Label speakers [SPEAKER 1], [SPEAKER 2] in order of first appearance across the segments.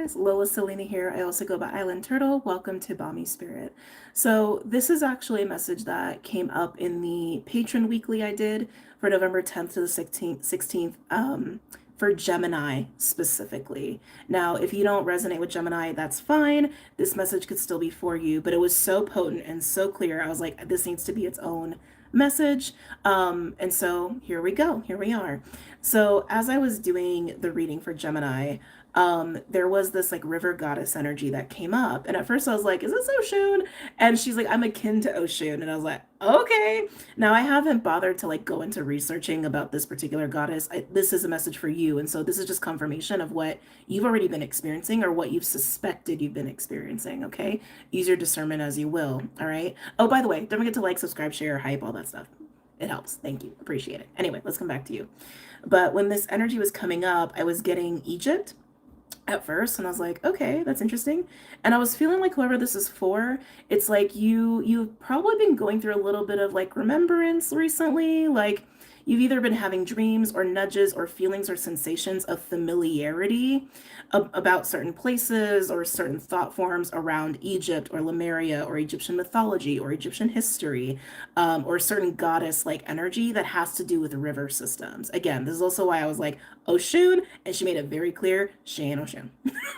[SPEAKER 1] guys, Lola Selena here. I also go by Island Turtle. Welcome to BOMISpirit. So this is actually a message that came up in the Patron Weekly I did for November 10th to the 16th, for Gemini specifically. Now, if you don't resonate with Gemini, that's fine. This message could still be for you, but it was so potent and so clear. I was like, this needs to be its own message. And so here we go. Here we are. So as I was doing the reading for Gemini, there was this like river goddess energy that came up. And at first I was like, is this Oshun? And she's like, I'm akin to Oshun. And I was like, okay. Now I haven't bothered to like go into researching about this particular goddess. This is a message for you. And so this is just confirmation of what you've already been experiencing or what you've suspected you've been experiencing. Okay. Use your discernment as you will. All right. Oh, by the way, don't forget to like, subscribe, share, hype, all that stuff. It helps. Thank you. Appreciate it. Anyway, let's come back to you. But when this energy was coming up, I was getting Egypt at first, and I was like, okay, that's interesting. And I was feeling like whoever this is for, it's like you've probably been going through a little bit of like remembrance recently. Like you've either been having dreams or nudges or feelings or sensations of familiarity about certain places or certain thought forms around Egypt or Lemuria or Egyptian mythology or Egyptian history, or certain goddess like energy that has to do with river systems. Again, this is also why I was like, Oshun, and she made it very clear, she ain't Oshun.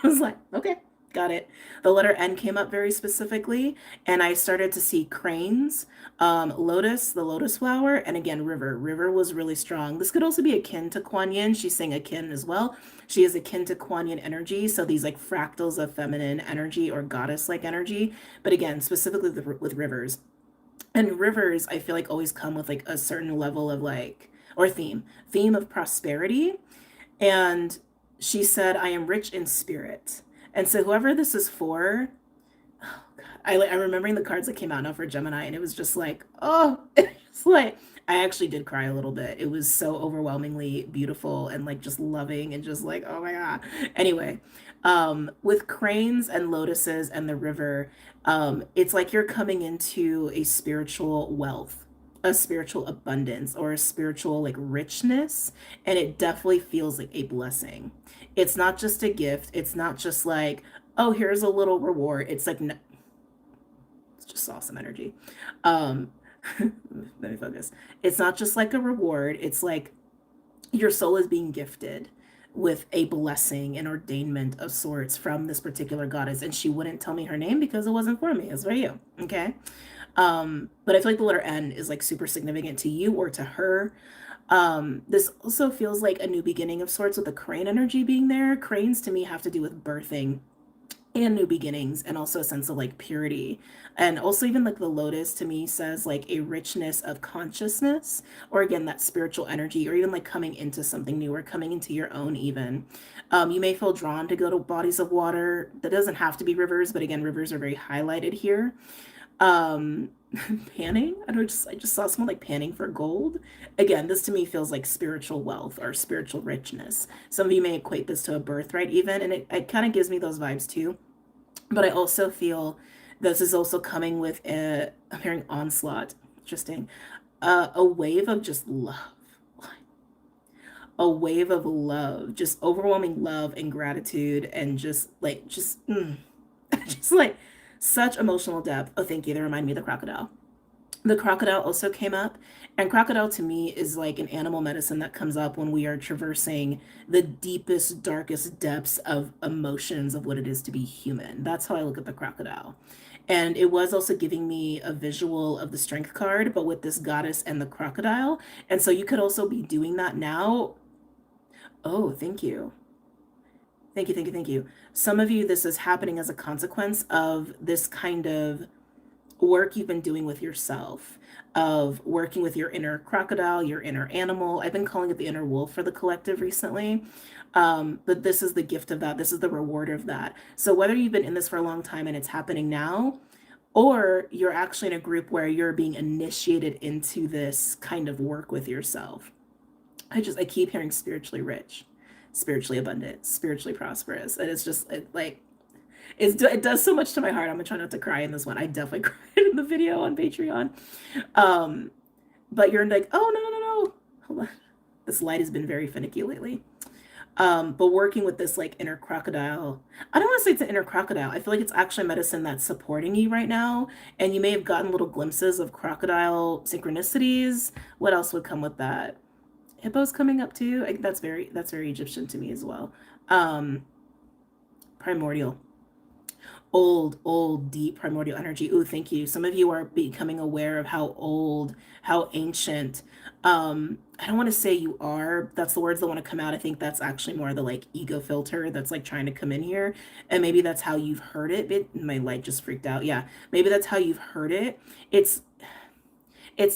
[SPEAKER 1] I was like, okay, got it. The letter N came up very specifically, and I started to see cranes, Lotus, the lotus flower, and again, river. River was really strong. This could also be akin to Kuan Yin. She's saying akin as well. She is akin to Kuan Yin energy, so these like fractals of feminine energy or goddess-like energy, but again, specifically with rivers. And rivers, I feel like always come with like a certain level of like, or theme of prosperity. And she said, I am rich in spirit. And so whoever this is for, oh God, I'm remembering the cards that came out now for Gemini, and it was just like, oh, it's like, I actually did cry a little bit. It was so overwhelmingly beautiful and like just loving and just like, oh my God. Anyway, with cranes and lotuses and the river, it's like you're coming into a spiritual wealth, a spiritual abundance, or a spiritual like richness, and it definitely feels like a blessing. It's not just a gift. It's not just like, oh, here's a little reward. It's like, no, it's just awesome energy. Um, let me focus. It's not just like a reward. It's like your soul is being gifted with a blessing and ordainment of sorts from this particular goddess. And she wouldn't tell me her name because it wasn't for me. It's for you. Okay. But I feel like the letter N is like super significant to you or to her. This also feels like a new beginning of sorts with the crane energy being there. Cranes to me have to do with birthing and new beginnings and also a sense of like purity, and also even like the lotus to me says like a richness of consciousness, or again that spiritual energy, or even like coming into something new or coming into your own even. You may feel drawn to go to bodies of water. That doesn't have to be rivers, but again, rivers are very highlighted here. um Panning, I just saw someone like panning for gold. Again, this to me feels like spiritual wealth or spiritual richness. Some of you may equate this to a birthright even, and it kind of gives me those vibes too. But I also feel this is also coming with I'm hearing onslaught. Interesting. A wave of just love. A wave of love, just overwhelming love and gratitude, and just like such emotional depth. Oh, thank you. They remind me of the crocodile. The crocodile also came up, and crocodile to me is like an animal medicine that comes up when we are traversing the deepest, darkest depths of emotions of what it is to be human. That's how I look at the crocodile. And it was also giving me a visual of the strength card, but with this goddess and the crocodile. And so you could also be doing that now. Oh, thank you. Thank you, thank you, thank you. Some of you, this is happening as a consequence of this kind of work you've been doing with yourself, of working with your inner crocodile, your inner animal. I've been calling it the inner wolf for the collective recently. But this is the gift of that. This is the reward of that. So whether you've been in this for a long time and it's happening now, or you're actually in a group where you're being initiated into this kind of work with yourself, I keep hearing spiritually rich, spiritually abundant, spiritually prosperous. And it's just like, it does so much to my heart. I'm gonna try not to cry in this one. I definitely cried in the video on Patreon. Um, but you're like, oh, no, no, no, no. Hold on. This light has been very finicky lately. But working with this like inner crocodile, I don't want to say it's an inner crocodile. I feel like it's actually medicine that's supporting you right now. And you may have gotten little glimpses of crocodile synchronicities. What else would come with that? Hippo's coming up too. That's very Egyptian to me as well. Um, Primordial. Old, deep primordial energy. Ooh, thank you. Some of you are becoming aware of how old, how ancient. I don't want to say you are. That's the words that want to come out. I think that's actually more the like ego filter that's like trying to come in here. And maybe that's how you've heard it. My light just freaked out. Yeah. Maybe that's how you've heard it. It's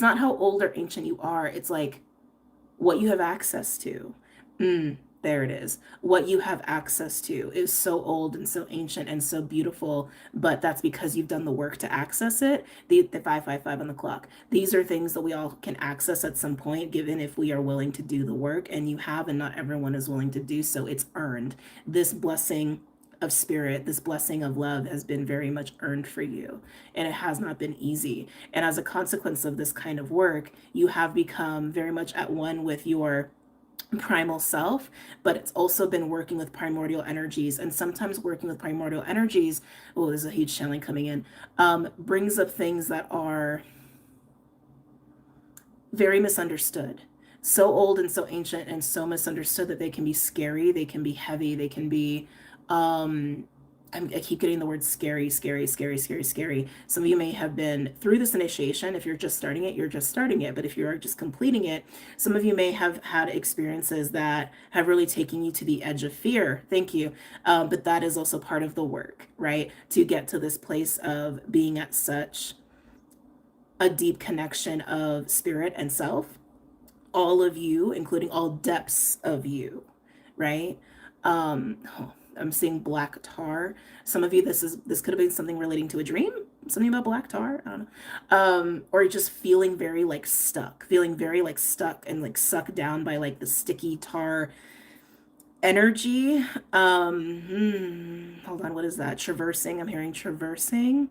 [SPEAKER 1] not how old or ancient you are. It's like what you have access to. There it is. What you have access to is so old and so ancient and so beautiful, but that's because you've done the work to access it. The 555 on the clock. These are things that we all can access at some point, given if we are willing to do the work, and you have, and not everyone is willing to do so. It's earned. This blessing of spirit, this blessing of love has been very much earned for you, and it has not been easy. And as a consequence of this kind of work, you have become very much at one with your primal self, but it's also been working with primordial energies. And sometimes working with primordial energies, oh, there's a huge channeling coming in, brings up things that are very misunderstood. So old and so ancient and so misunderstood that they can be scary, they can be heavy, they can be I keep getting the word scary, scary, scary, scary, scary. Some of you may have been through this initiation. If you're just starting it, you're just starting it. But if you're just completing it, some of you may have had experiences that have really taken you to the edge of fear. Thank you. But that is also part of the work, right? To get to this place of being at such a deep connection of spirit and self. All of you, including all depths of you, right? I'm seeing black tar. Some of you, this could have been something relating to a dream, something about black tar. I don't know. Or just feeling very like stuck, and like sucked down by like the sticky tar energy. Hold on, what is that? Traversing. I'm hearing traversing.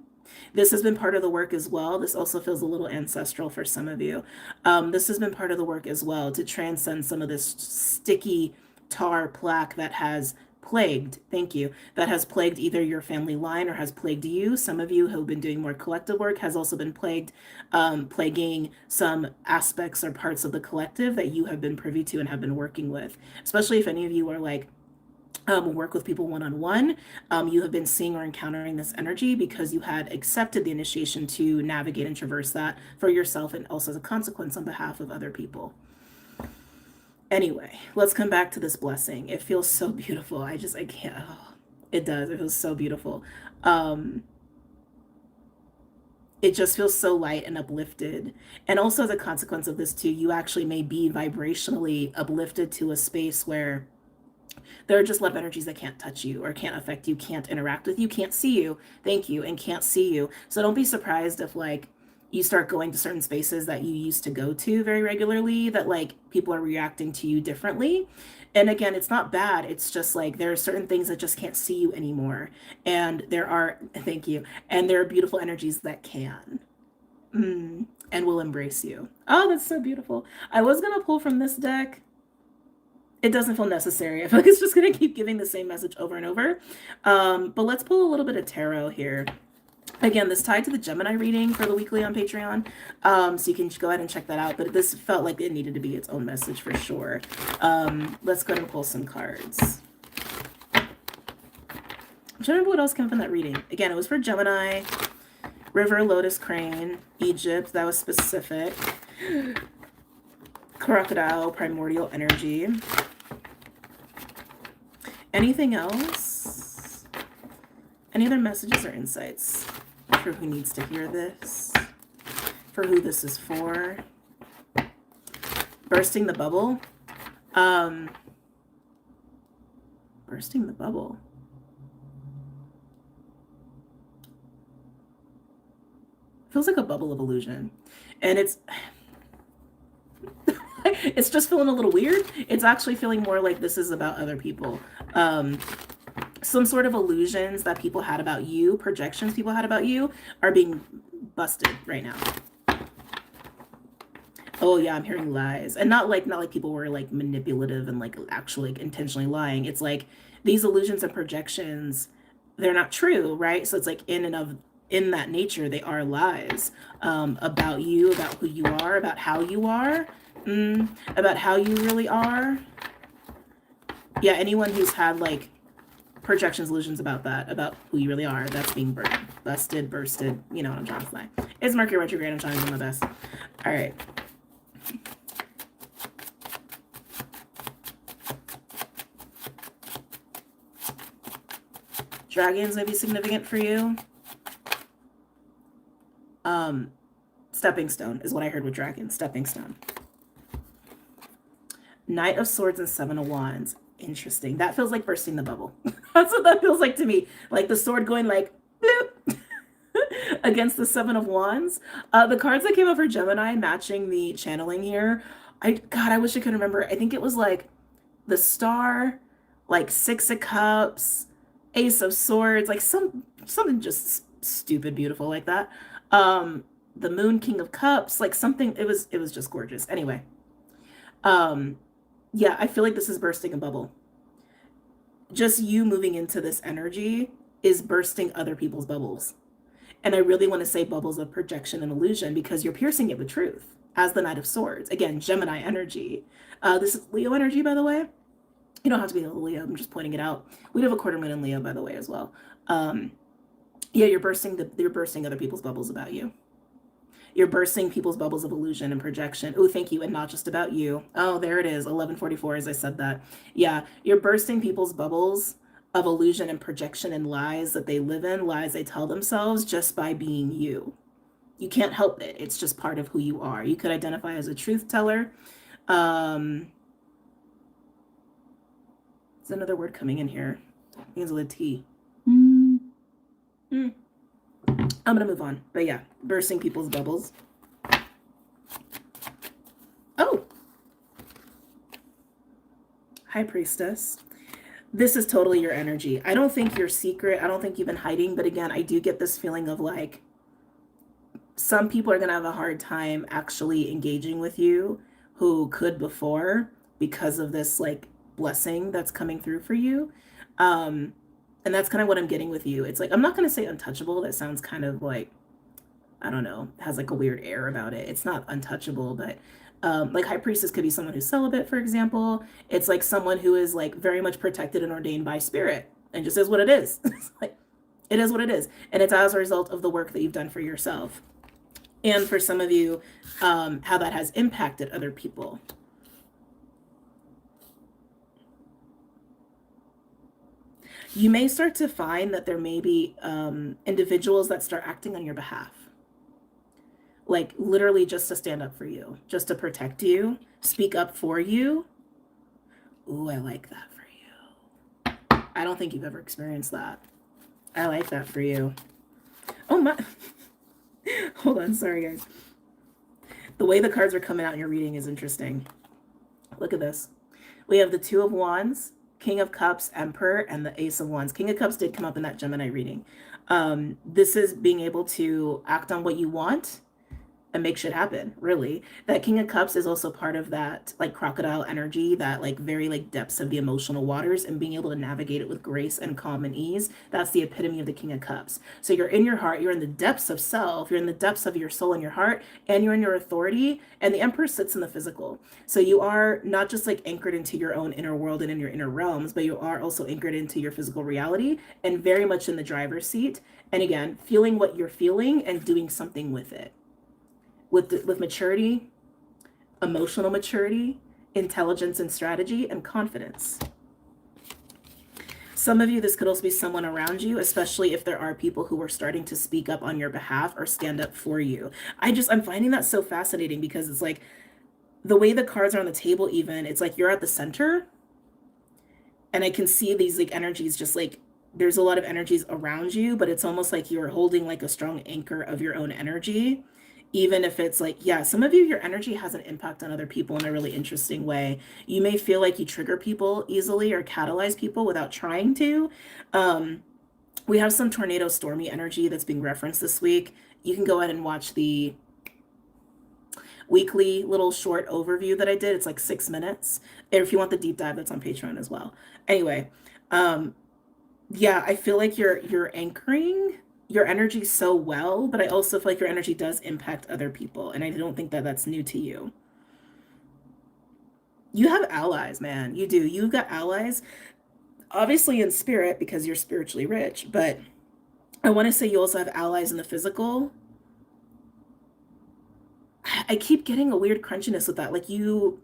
[SPEAKER 1] This has been part of the work as well. This also feels a little ancestral for some of you. This has been part of the work as well, to transcend some of this sticky tar plaque that has plagued, thank you, that has plagued either your family line or has plagued you. Some of you who have been doing more collective work has also been plaguing some aspects or parts of the collective that you have been privy to and have been working with. Especially if any of you are like, work with people one-on-one, you have been seeing or encountering this energy because you had accepted the initiation to navigate and traverse that for yourself, and also as a consequence on behalf of other people. Anyway, let's come back to this blessing. It feels so beautiful. I can't. Oh, it does. It feels so beautiful. It just feels so light and uplifted. And also as a consequence of this too, you actually may be vibrationally uplifted to a space where there are just love energies that can't touch you or can't affect you, can't interact with you, can't see you. Thank you. And can't see you. So don't be surprised if like you start going to certain spaces that you used to go to very regularly, that like people are reacting to you differently. And again, it's not bad. It's just like there are certain things that just can't see you anymore. And there are, thank you, and there are beautiful energies that can. And will embrace you. Oh, that's so beautiful. I was going to pull from this deck. It doesn't feel necessary. I feel like it's just going to keep giving the same message over and over. But let's pull a little bit of tarot here. Again, this tied to the Gemini reading for the weekly on Patreon. So you can go ahead and check that out. But this felt like it needed to be its own message for sure. Let's go ahead and pull some cards. I'm trying to remember what else came from that reading. Again, it was for Gemini, River, Lotus, Crane, Egypt. That was specific. Crocodile, primordial energy. Anything else? Any other messages or insights for who needs to hear this? For who this is for? Bursting the bubble. Bursting the bubble. Feels like a bubble of illusion. And it's just feeling a little weird. It's actually feeling more like this is about other people. Some sort of illusions that people had about you, projections people had about you, are being busted right now. Oh yeah, I'm hearing lies. And not like people were like manipulative and like actually like, intentionally lying. It's like these illusions and projections, they're not true, right? So it's like in that nature, they are lies about you, about who you are, about how you are, about how you really are. Yeah, anyone who's had like projections, illusions about that, about who you really are, that's being busted, bursted. You know what I'm trying to say. It's Mercury retrograde. I'm trying to do my best. All right. Dragons may be significant for you. Stepping stone is what I heard with dragons. Stepping stone. Knight of Swords and Seven of Wands. Interesting. That feels like bursting the bubble. That's what that feels like to me. Like the sword going like bloop against the Seven of Wands. The cards that came up for Gemini matching the channeling here. I wish I could remember. I think it was like the Star, like Six of Cups, Ace of Swords, like something just stupid beautiful like that. The Moon, King of Cups, like something. It was just gorgeous. Anyway, yeah, I feel like this is bursting a bubble. Just you moving into this energy is bursting other people's bubbles. And I really want to say bubbles of projection and illusion because you're piercing it with truth as the Knight of Swords. Again, Gemini energy. This is Leo energy, by the way. You don't have to be a Leo. I'm just pointing it out. We do have a quarter moon in Leo, by the way, as well. Yeah, you're bursting other people's bubbles about you. You're bursting people's bubbles of illusion and projection. Oh, thank you. And not just about you. Oh, there it is. 1144 as I said that. Yeah, you're bursting people's bubbles of illusion and projection and lies that they live in, lies they tell themselves just by being you. You can't help it. It's just part of who you are. You could identify as a truth teller. There's another word coming in here. Begins with a T. I'm gonna move on, but yeah, bursting people's bubbles. Oh, High Priestess. This is totally your energy. I don't think you're secret. I don't think you've been hiding, but again, I do get this feeling of like some people are gonna have a hard time actually engaging with you who could before because of this like blessing that's coming through for you. And that's kind of what I'm getting with you. It's like, I'm not going to say untouchable. That sounds kind of like, I don't know, has like a weird air about it. It's not untouchable, but like High Priestess could be someone who's celibate, for example. It's like someone who is like very much protected and ordained by spirit and just is what it is. It's like, it is what it is. And it's as a result of the work that you've done for yourself. And for some of you, how that has impacted other people. You may start to find that there may be individuals that start acting on your behalf. Like literally just to stand up for you, just to protect you, speak up for you. Ooh, I like that for you. I don't think you've ever experienced that. I like that for you. Oh my. Hold on, sorry guys. The way the cards are coming out in your reading is interesting. Look at this. We have the Two of Wands, King of Cups, Emperor, and the Ace of Wands. King of Cups did come up in that Gemini reading. This is being able to act on what you want and make shit happen, really. That King of Cups is also part of that like crocodile energy, that like very like depths of the emotional waters and being able to navigate it with grace and calm and ease. That's the epitome of the King of Cups. So you're in your heart, you're in the depths of self, you're in the depths of your soul and your heart, and you're in your authority, and the Emperor sits in the physical. So you are not just like anchored into your own inner world and in your inner realms, but you are also anchored into your physical reality and very much in the driver's seat. And again, feeling what you're feeling and doing something with it. With maturity, emotional maturity, intelligence and strategy, and confidence. Some of you, this could also be someone around you, especially if there are people who are starting to speak up on your behalf or stand up for you. I'm finding that so fascinating because it's like the way the cards are on the table even, it's like you're at the center and I can see these like energies just like there's a lot of energies around you, but it's almost like you're holding like a strong anchor of your own energy. Even if it's like, yeah, some of you, your energy has an impact on other people in a really interesting way. You may feel like you trigger people easily or catalyze people without trying to. We have some tornado stormy energy that's being referenced this week. You can go ahead and watch the weekly little short overview that I did. It's like 6 minutes. And if you want the deep dive, that's on Patreon as well. Anyway, um, yeah, I feel like you're anchoring your energy so well, but I also feel like your energy does impact other people, and I don't think that that's new to you. You have allies, man. You do. You've got allies, obviously in spirit because you're spiritually rich, but I want to say you also have allies in the physical. I keep getting a weird crunchiness with that. Like you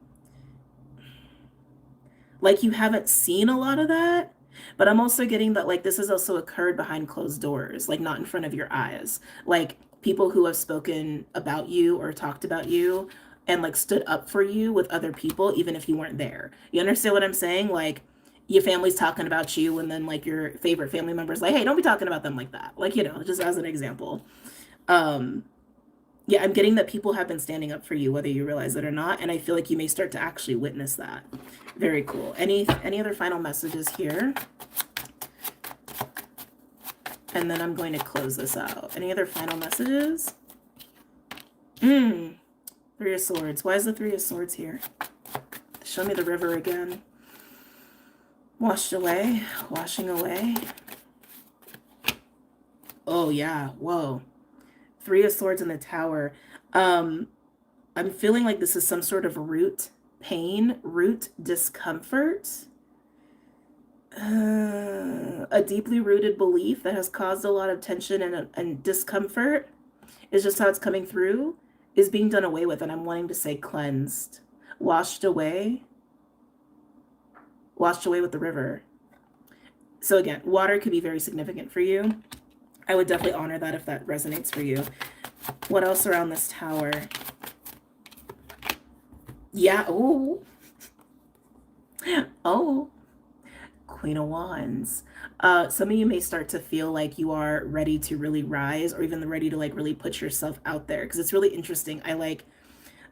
[SPEAKER 1] haven't seen a lot of that, but I'm also getting that like this has also occurred behind closed doors, like not in front of your eyes. Like people who have spoken about you or talked about you and like stood up for you with other people even if you weren't there. You understand what I'm saying? Like your family's talking about you and then like your favorite family member's like, "Hey, don't be talking about them like that." Like, just as an example. Um yeah, I'm getting that people have been standing up for you, whether you realize it or not, and I feel like you may start to actually witness that. Very cool. Any other final messages here? And then I'm going to close this out. Any other final messages? Three of Swords. Why is the Three of Swords here? Show me the river again. Washed away. Washing away. Oh, yeah. Whoa. Three of Swords in the Tower. I'm feeling like this is some sort of root pain, root discomfort. A deeply rooted belief that has caused a lot of tension and discomfort is just how it's coming through, is being done away with. And I'm wanting to say cleansed, washed away with the river. So again, water could be very significant for you. I would definitely honor that if that resonates for you. What else around this tower? Yeah. Oh. Oh. Queen of Wands. Some of you may start to feel like you are ready to really rise, or even ready to like really put yourself out there, because it's really interesting.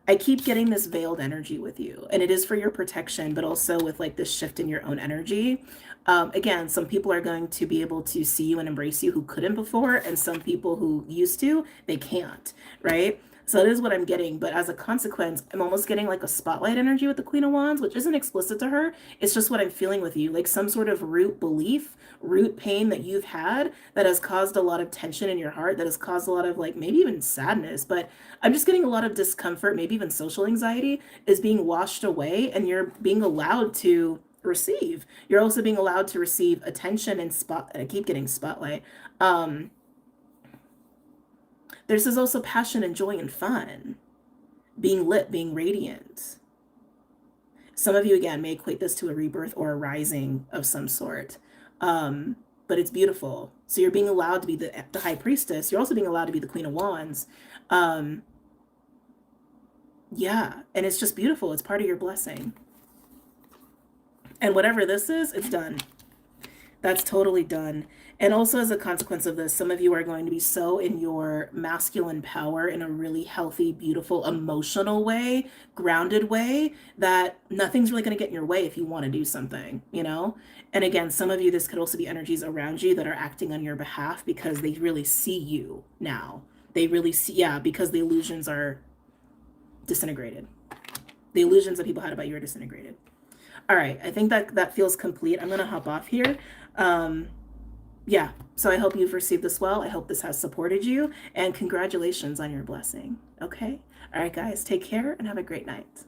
[SPEAKER 1] I keep getting this veiled energy with you, and it is for your protection, but also with like this shift in your own energy. Again, some people are going to be able to see you and embrace you who couldn't before, and some people who used to, they can't, right? So that is what I'm getting, but as a consequence, I'm almost getting like a spotlight energy with the Queen of Wands, which isn't explicit to her. It's just what I'm feeling with you, like some sort of root belief, root pain that you've had that has caused a lot of tension in your heart, that has caused a lot of like maybe even sadness, but I'm just getting a lot of discomfort, maybe even social anxiety is being washed away, and you're being allowed to receive. You're also being allowed to receive attention and I keep getting spotlight. There's also passion and joy and fun, being lit, being radiant. Some of you, again, may equate this to a rebirth or a rising of some sort, but it's beautiful. So you're being allowed to be the High Priestess. You're also being allowed to be the Queen of Wands. Yeah, and it's just beautiful. It's part of your blessing. And whatever this is, it's done. That's totally done. And also as a consequence of this, some of you are going to be so in your masculine power in a really healthy, beautiful, emotional way, grounded way, that nothing's really going to get in your way if you want to do something, And again, some of you, this could also be energies around you that are acting on your behalf because they really see you now. They really see, yeah, because the illusions are disintegrated. The illusions that people had about you are disintegrated. All right, I think that feels complete. I'm going to hop off here. Yeah, so I hope you've received this well. I hope this has supported you, and congratulations on your blessing. Okay? All right, guys, take care and have a great night.